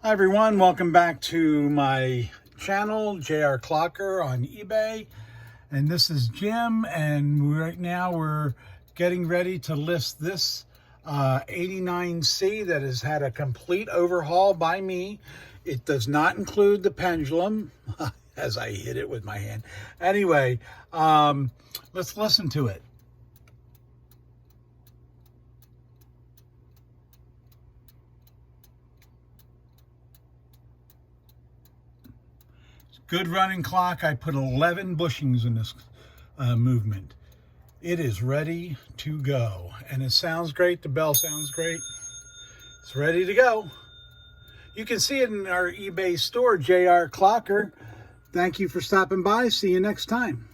Hi everyone, welcome back to my channel, JR Clocker on eBay. And this is Jim, and right now we're getting ready to list this 89C that has had a complete overhaul by me. It does not include the pendulum, as I hit it with my hand. Anyway, let's listen to it. Good running clock. I put 11 bushings in this movement. It is ready to go. And it sounds great. The bell sounds great. It's ready to go. You can see it in our eBay store, JR Clocker. Thank you for stopping by. See you next time.